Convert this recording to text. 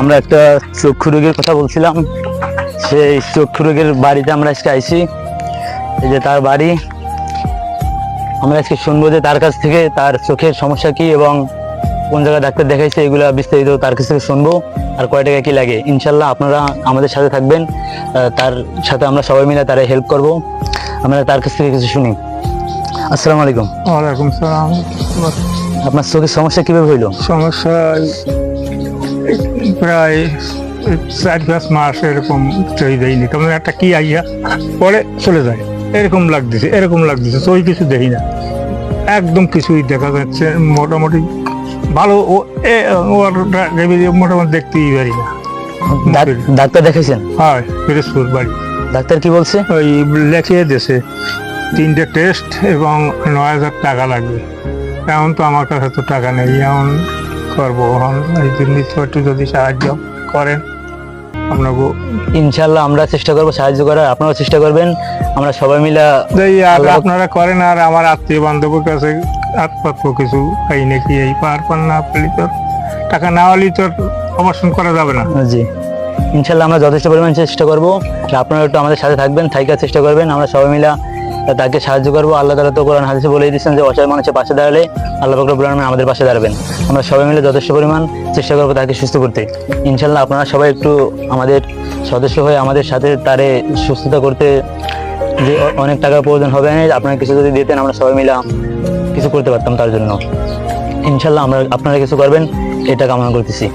আমরা একটা চক্ষু রোগীর কথা বলছিলাম, সেই চক্ষু রোগীর বাড়িতে আমরা আজকে আইছি। এই যে তার বাড়ি, আমরা আজকে শুনবো যে তার কাছ থেকে তার চোখের সমস্যা কি এবং কোন জায়গায় ডাক্তার দেখাইছে, এগুলো বিস্তারিত তার কাছ থেকে শুনবো। আর কয় টাকা কি লাগে, ইনশাল্লাহ আপনারা আমাদের সাথে থাকবেন, তার সাথে আমরা সবাই মিলে তারা হেল্প করব। আমরা তার কাছ থেকে কিছু শুনি। আসসালামু আলাইকুম। ওয়ালাইকুম সালাম। আপনার চোখের সমস্যা কিভাবে হইলো? সমস্যা প্রায় 4-5 মাস এরকম চলে যায়নি, তখন একটা কি আইয়া পরে চলে যায়, এরকম লাগতেছে ওই কিছু দেখি না, একদম কিছুই দেখা যাচ্ছে মোটামুটি ভালো। মোটামুটি দেখতেই পারি না। ডাক্তার দেখাইছেন? হয়, পিরোজপুর বাড়ি। ডাক্তার কি বলছে? ওই লেখিয়ে দিয়েছে 3টে টেস্ট এবং 9,000 টাকা লাগবে। এখন তো আমার কাছে তো টাকা নেই, এখন করবো। এখন এই জন্য একটু যদি সাহায্য করেন আপনাকে। ইনশাল্লাহ আমরা চেষ্টা করবো সাহায্য করার, আপনারাও চেষ্টা করবেন, আমরা সবাই মিলে। আপনারা করেন, আর আমার আত্মীয় বান্ধবের কাছে আত্মপক্ষ কিছু পাই নাকি, এই পার না পেলে তো টাকা না হলেই তো অপারেশন করা যাবে না। জি, ইনশাল্লাহ আমরা যথেষ্ট পরিমাণ চেষ্টা করবো। আপনারা একটু আমাদের সাথে থাকবেন, থাকার চেষ্টা করবেন, আমরা সবাই মিলে তাকে সাহায্য করবো। আল্লাহ তাআলা তো কোরআন হাদিসে বলেই দিচ্ছেন যে অসহায় মানুষের পাশে দাঁড়ালে আল্লাহ পাক রব্বুল আলামিন আমাদের পাশে দাঁড়াবেন। আমরা সবাই মিলে যথেষ্ট পরিমাণ চেষ্টা করবো তাকে সুস্থ করতে। ইনশাল্লাহ আপনারা সবাই একটু আমাদের সদস্য হয়ে আমাদের সাথে তারে সুস্থতা করতে, যে অনেক টাকার প্রয়োজন হবে না, আপনারা কিছু যদি দিতেন আমরা সবাই মিলে কিছু করতে পারতাম তার জন্য। ইনশাল্লাহ আপনারা কিছু করবেন এটা কামনা করতেছি।